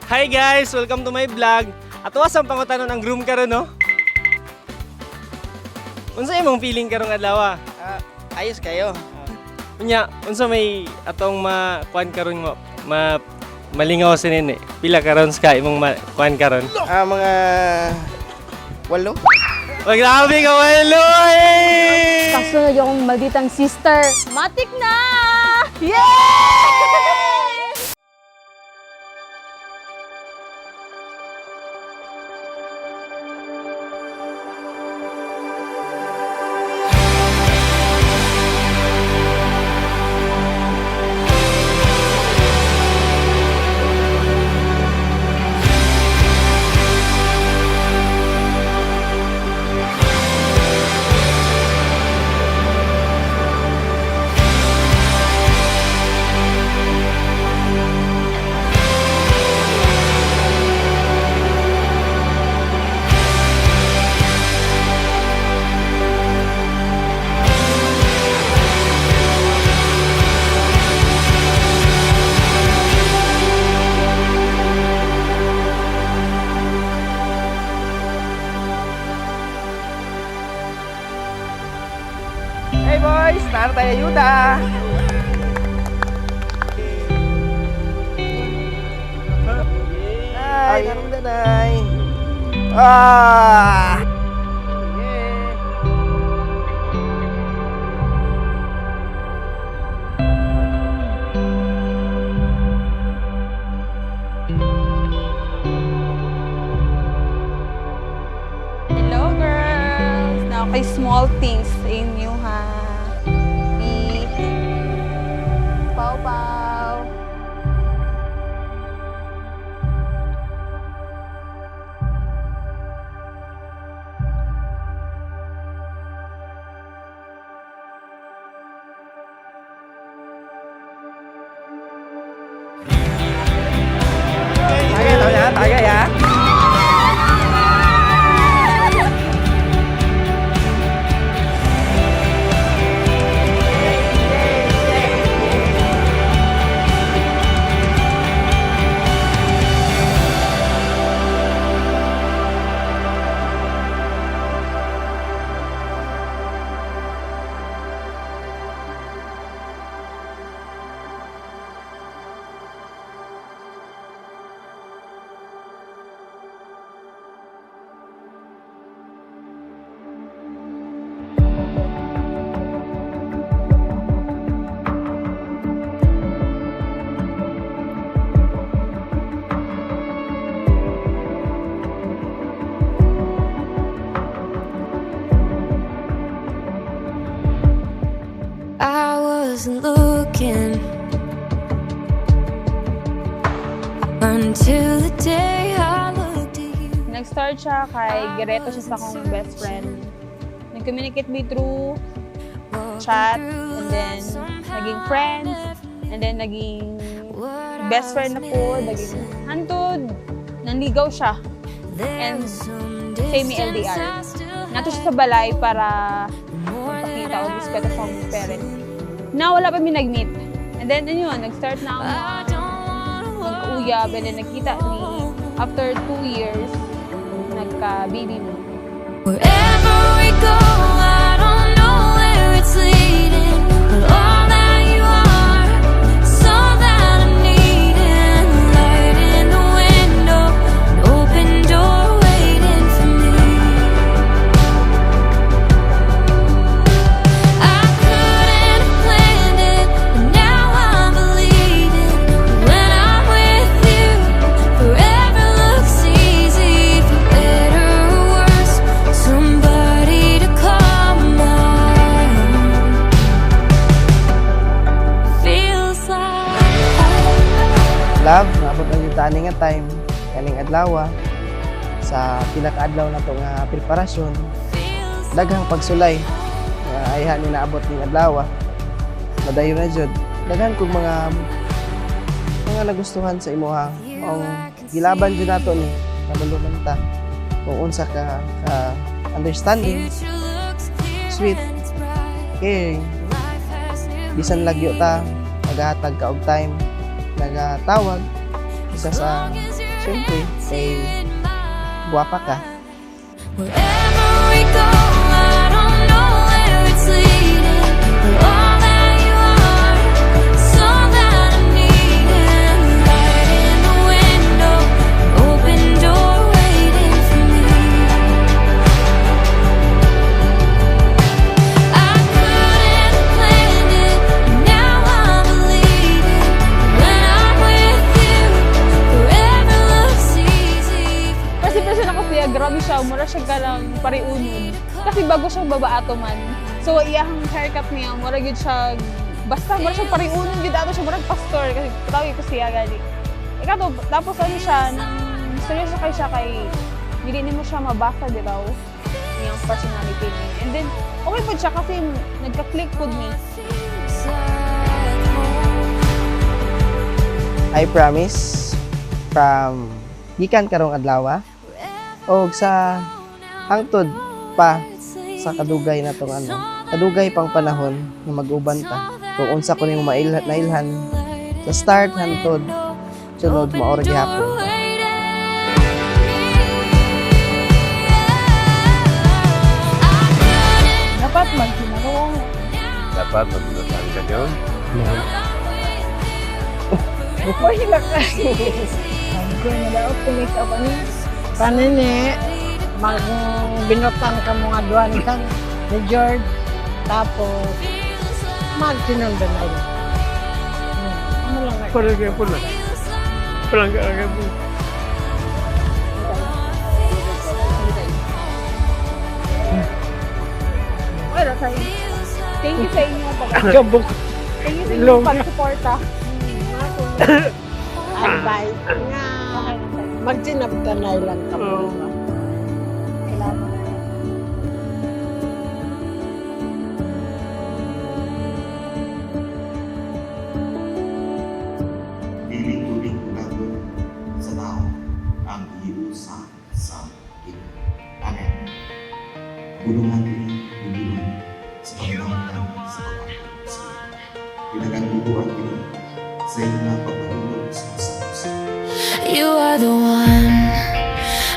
Hi guys! Welcome to my vlog. Ato asang pangutanon ang groom karon no? Unsa imong feeling karong adlaw? Ayos kayo. Unya, unsa may atong makuan karon mo? Malingaw sinin eh. Pila karon ska imong kuan karon? Mga 8. Oh, grabe ka, walo eh! Kasunod yung malditang sister. Matik na! Yay! Hey boys, nara tayo ayuda. Ay, narong danay. Hello girls! Now kay small things sa inyo ha. Pau pau. Tagay ya. I wasn't looking until the day I looked at you. Nag-start siya kay Gireto siya sa akong best friend. Nag-communicate me through chat and then naging friends and then naging best friend na po, naging hantod, nanligaw siya and semi-LDR. Nato siya sa balay para magpakita o respeto sa akong parents. Na wala pa mi nag-meet. And then yun, nag-start na ako mag-uyab and then nagkita ni after 2 years, nagka-baby mo. Wherever we go, I don't know where it's leading, but all that you are, so that I'm needing, light in the window, an open door waiting for me. I couldn't have planned it, but now I'm believing when I'm with you, forever looks easy, for better or worse, somebody to call mine. Feels like Love, naabot na yung tani nga time, kaning adlaw sa pinaka-adlaw na to nga preparasyon. Daghang pagsulay nga ayha ni naabot ning adlaw. Madayon na jud. Daghan kog mga nagustuhan sa imuha. Ang gilaban jud nato ni nabuluman ta. Kung unsa ka understanding, sweet, caring. Bisan lagyo ta, maghatag ka og time, nagatawag isa sa Siyempre, guwapa ka. Wherever we go, I don't know where it's leading. But all that you are, is all that I'm needing. Light in the window, open door waiting for me. I couldn't have planned it, but now I believe it. When I'm with you, forever looks easy. Kasi person ako siya, grabe siya, mura siya galang pariunod. Kasi bago siyang babaato man. So, iyahang haircut niya, mura gid siya, basta mura siya pariunod, gid ato siya, mura pastor, kasi tawag ko siya gali. Ikato, tapos ano siya, nang seryoso kay siya kay, hindi mo siya mabasa, di ba? Yung personality niya. And then, okay po siya kasi nagka-click po ni. I promise, from gikan karong adlaw, o sa hangtod pa sa kadugay na tong kadugay pang panahon na mag-uban ta. Kung unsa ko nimo nailhan sa start hangtod sunod maora gihapon. Dapat magsinarong. Dapat magdasal ka yun. Bukoy na ka. Bukoy na daw, tumis ako ni. Panini, binutang ka mga duwan kan ni George, tapos magsinundo na yun. Ano lang nga? Pulang ka pulang. Pulang ka agad po. Pero sa thank you sa inyo Gabok. Thank you sa inyo pag-suporta. Advice nga, magsinabtanay lang ka mo. Salamat. Lilitunin ko natin sa tao ang iusan sa ito. Amen. Bulungan din, bulungan sa pagdamatan sa pagkakasya. Pinaganduluan din sa inyo na pagpapalulog sa usapusan. You are the one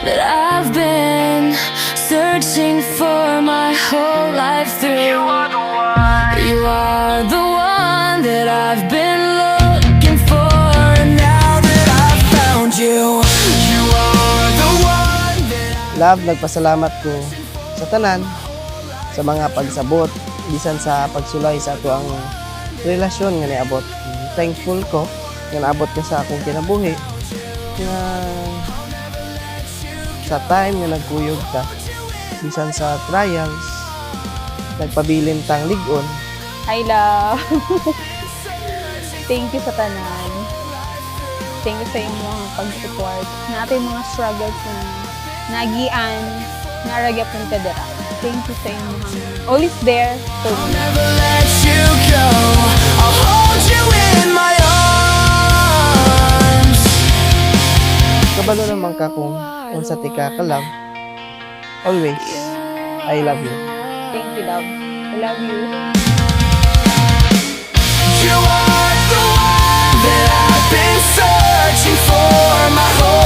that I've been searching for my whole life through. You are the one. You are the one that I've been looking for, and now that I've found you, you are the one that Love, nagpasalamat ko sa tanan sa mga pagsabot bisan sa pagsulay sa ato ang relasyon nga niabot. Thankful ko nga naabot ka sa akong kinabuhi nga sa time nga nagkuyog ka bisan sa trials nagpabilin tang ligon. Hi, love. Thank you sa tanan. Thank you sa inyong pag-support na ating mga struggles na nagian, naragap ng kadera. Thank you sa inyong always there for me. never let you go. I'll hold you in my arms. Kabalo naman ka kung unsa ti ka ka-love. Always, I love you. Thank you, love. I love you. You are the one that I've been searching for my whole